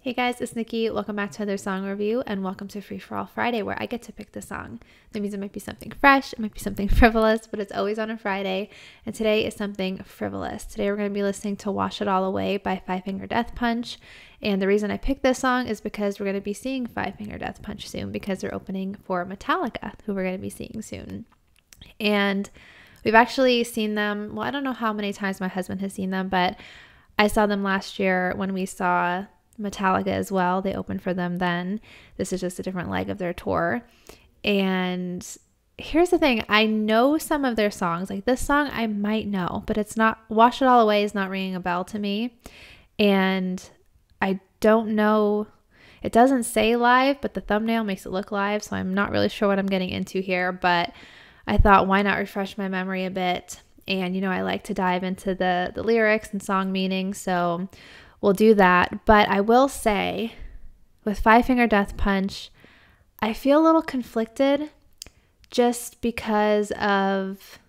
Hey guys, it's Nikki. Welcome back to another song review and welcome to Free For All Friday where I get to pick the song. That means it might be something fresh, it might be something frivolous, but it's always on a Friday, and today is something frivolous. Today we're going to be listening to Wash It All Away by Five Finger Death Punch, and the reason I picked this song is because we're going to be seeing Five Finger Death Punch soon because they're opening for Metallica, who we're going to be seeing soon. And we've actually seen them, well, I don't know how many times my husband has seen them, but I saw them last year when we saw Metallica as well. They opened for them then. This is just a different leg of their tour. And here's the thing, I know some of their songs. Like this song I might know, but it's not, Wash It All Away is not ringing a bell to me. And I don't know, it doesn't say live, but the thumbnail makes it look live, so I'm not really sure what I'm getting into here, but I thought why not refresh my memory a bit. And you know, I like to dive into the lyrics and song meaning, so we'll do that. But I will say, with Five Finger Death Punch, I feel a little conflicted just because of,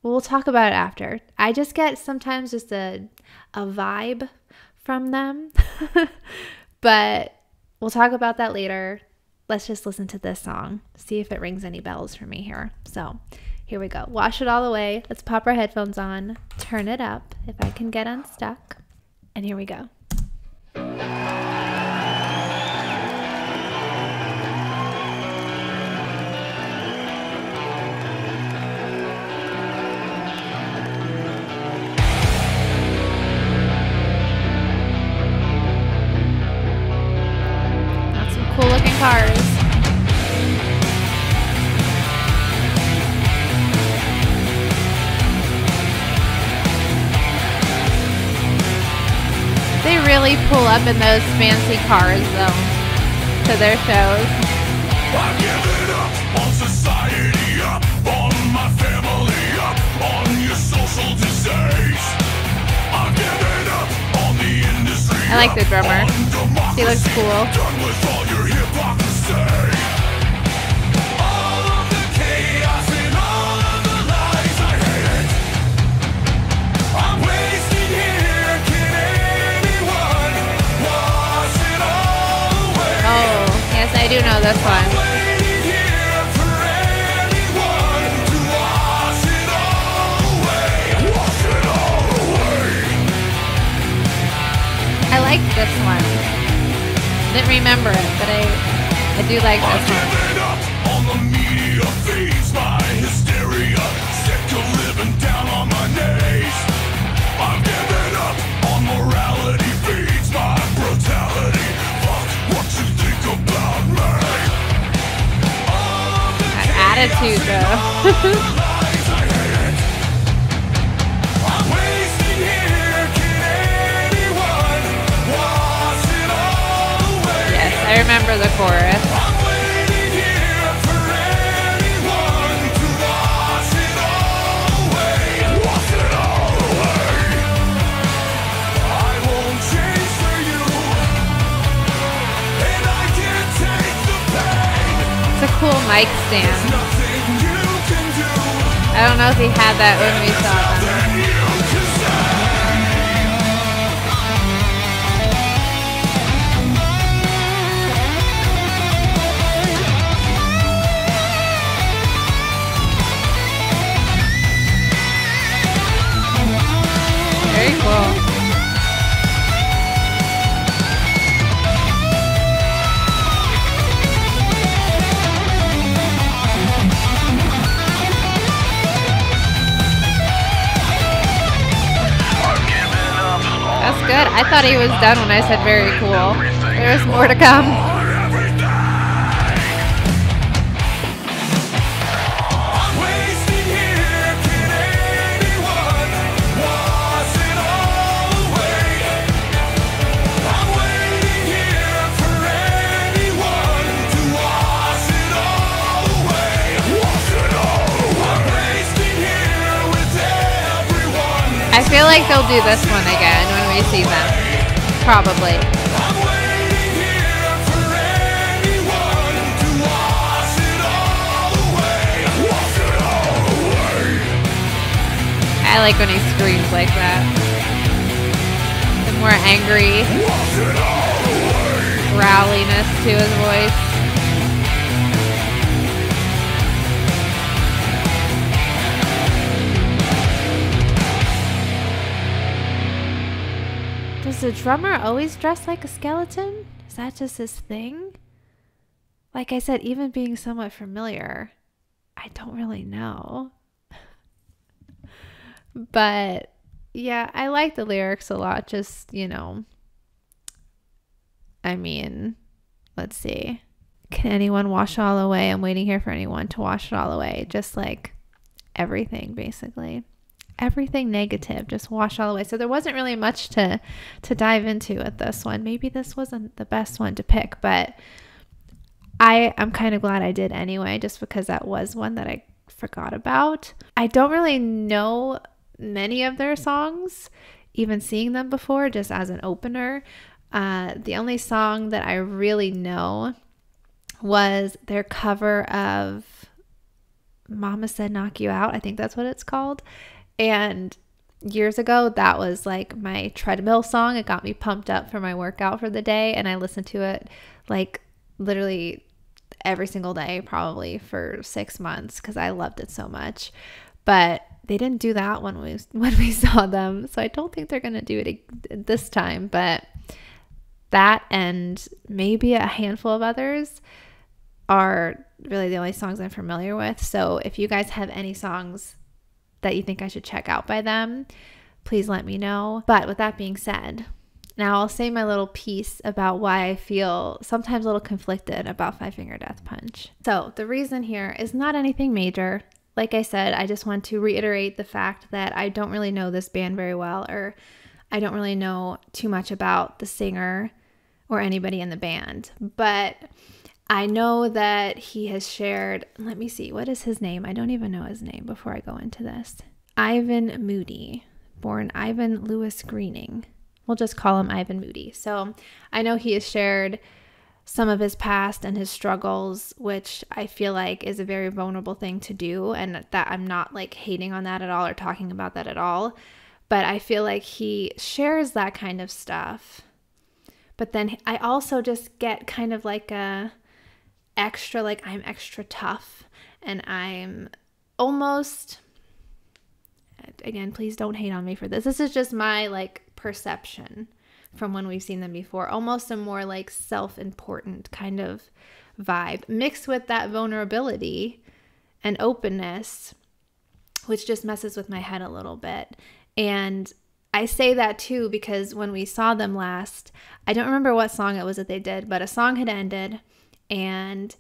well, we'll talk about it after. I just get sometimes just a vibe from them, but we'll talk about that later. Let's just listen to this song, see if it rings any bells for me here. So here we go. Wash It All Away. Let's pop our headphones on, turn it up if I can get unstuck. And here we go. Got some cool looking cars. They really pull up in those fancy cars, though, to their shows. I've given up on society, up on my family, up on your social disease. I've given up on the industry. I like the drummer. He looks cool. Done with all your hypocrisy. All of the chaos and all of the lies, I hate it. I'm wasting here, can anyone wash it all away? Oh, yes, I do know this one. Waiting here for anyone to wash it all away. Wash it all away. I like this one. Didn't remember it, but I do like I've this one. given up on the media feeds, my hysteria, sick of living down on my knees. I've given up on morality feeds, my brutality. Fuck what you think about me. All of the That attitude, though. lies, I hate it. I'm wasting here, can anyone wash it all away? Yes, I remember the chorus. I'm waiting here for anyone to wash it all away. Wash it all away. I won't change for you, and I can't take the pain. It's a cool mic stand. Nothing you can do, I don't know if he had that when we saw them. then you can say. Very cool. That's good. I thought he was done when I said very cool. There's more to come. I'm wasting here, can anyone wash it all away? I'm waiting here for anyone to wash it all away. Wash it all away. I'm wasting here with everyone. I feel like they'll do this one again when we see them. Probably. I'm waiting here for anyone to wash it all away. Wash it all away. I like when he screams like that. The more angry. Wash it all away. churchiness to his voice. Does the drummer always dress like a skeleton? Is that just his thing? Like I said, even being somewhat familiar, I don't really know. But yeah, I like the lyrics a lot. Just, I mean, let's see. Can anyone wash it all away? I'm waiting here for anyone to wash it all away. Just like everything, basically. Everything negative, just wash all away. So there wasn't really much to dive into with this one. Maybe this wasn't the best one to pick, but I'm kind of glad I did anyway, just because that was one that I forgot about. I don't really know many of their songs, even seeing them before, just as an opener. The only song that I really know was their cover of Mama Said Knock You Out. I think that's what it's called. And years ago, that was like my treadmill song. It got me pumped up for my workout for the day. And I listened to it like literally every single day, probably for 6 months, because I loved it so much. But they didn't do that when we saw them. So I don't think they're going to do it this time. But that and maybe a handful of others are really the only songs I'm familiar with. So if you guys have any songs that you think I should check out by them, please let me know. But with that being said, now I'll say my little piece about why I feel sometimes a little conflicted about Five Finger Death Punch. So the reason here is not anything major. Like I said, I just want to reiterate the fact that I don't really know this band very well, or I don't really know too much about the singer or anybody in the band. But I know that he has shared, let me see, what is his name? I don't even know his name before I go into this. Ivan Moody, born Ivan Lewis Greening. We'll just call him Ivan Moody. So I know he has shared some of his past and his struggles, which I feel like is a very vulnerable thing to do. And that I'm not like hating on that at all or talking about that at all. But I feel like he shares that kind of stuff. But then I also just get kind of like a extra, like I'm extra tough and I'm almost, again, please don't hate on me for this. This is just my like perception from when we've seen them before. Almost a more like self-important kind of vibe mixed with that vulnerability and openness, which just messes with my head a little bit. And I say that too because when we saw them last, I don't remember what song it was that they did, but a song had ended and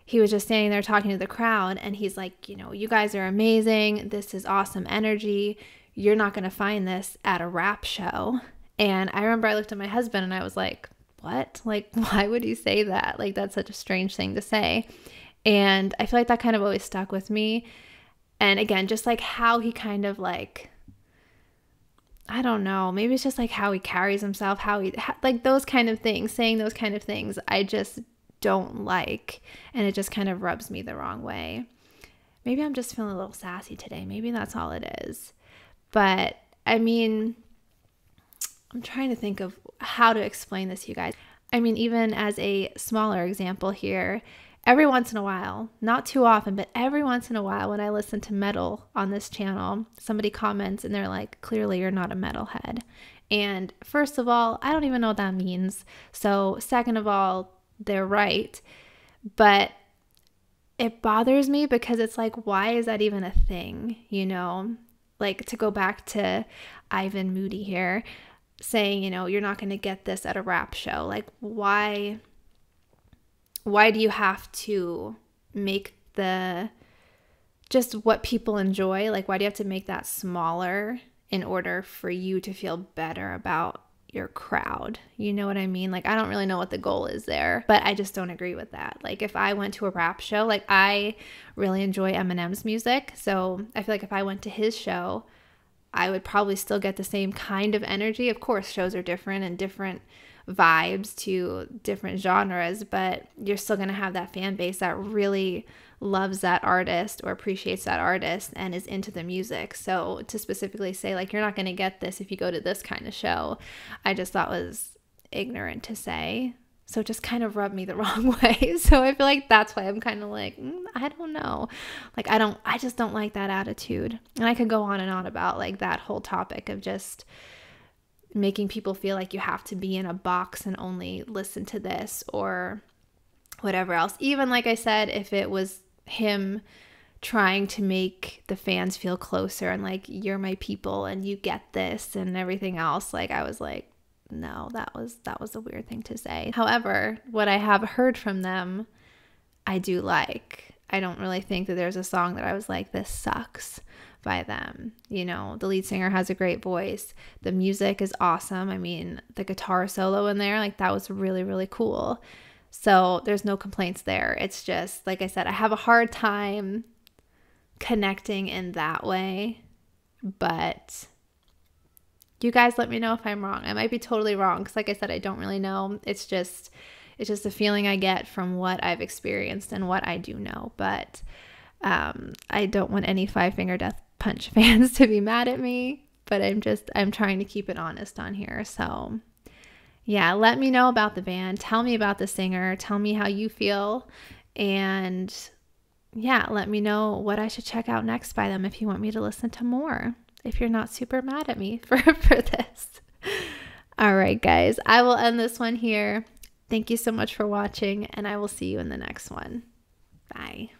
he was just standing there talking to the crowd and he's like, you guys are amazing. This is awesome energy. You're not going to find this at a rap show. And I remember I looked at my husband and I was like, what? Like, why would you say that? Like, that's such a strange thing to say. And I feel like that kind of always stuck with me. And again, just like how he kind of like, I don't know, maybe it's just like how he carries himself, like those kind of things, saying those kind of things, I just don't like, and it just kind of rubs me the wrong way. Maybe I'm just feeling a little sassy today. Maybe that's all it is. But I mean, I'm trying to think of how to explain this to you guys. I mean, even as a smaller example here, every once in a while, not too often, but every once in a while when I listen to metal on this channel, somebody comments and they're like, clearly you're not a metalhead. And first of all, I don't even know what that means. So second of all, they're right. But it bothers me because it's like, why is that even a thing? Like to go back to Ivan Moody here saying, you're not going to get this at a rap show. Like, why do you have to make just what people enjoy? Like, why do you have to make that smaller in order for you to feel better about your crowd? You know what I mean? Like, I don't really know what the goal is there, but I just don't agree with that. Like, if I went to a rap show, like I really enjoy Eminem's music. So I feel like if I went to his show, I would probably still get the same kind of energy. Of course, shows are different and different vibes to different genres, but you're still going to have that fan base that really loves that artist or appreciates that artist and is into the music. So to specifically say like, you're not going to get this if you go to this kind of show, I just thought was ignorant to say. So it just kind of rubbed me the wrong way. So I feel like that's why I'm kind of like, I don't know. Like, I just don't like that attitude. And I could go on and on about like that whole topic of just making people feel like you have to be in a box and only listen to this or whatever else. Even like I said, if it was him trying to make the fans feel closer and like, you're my people and you get this and everything else, like I was like, no, that was a weird thing to say. However, what I have heard from them, I do like. I don't really think that there's a song that I was like, this sucks by them. You know, the lead singer has a great voice. The music is awesome. I mean, the guitar solo in there, like that was really, really cool. So there's no complaints there. It's just, like I said, I have a hard time connecting in that way, but you guys let me know if I'm wrong. I might be totally wrong because like I said, I don't really know. It's just a feeling I get from what I've experienced and what I do know. But I don't want any Five Finger Death Punch fans to be mad at me, but I'm trying to keep it honest on here. So yeah, let me know about the band. Tell me about the singer. Tell me how you feel. And yeah, let me know what I should check out next by them if you want me to listen to more, if you're not super mad at me for this. All right, guys, I will end this one here. Thank you so much for watching, and I will see you in the next one. Bye.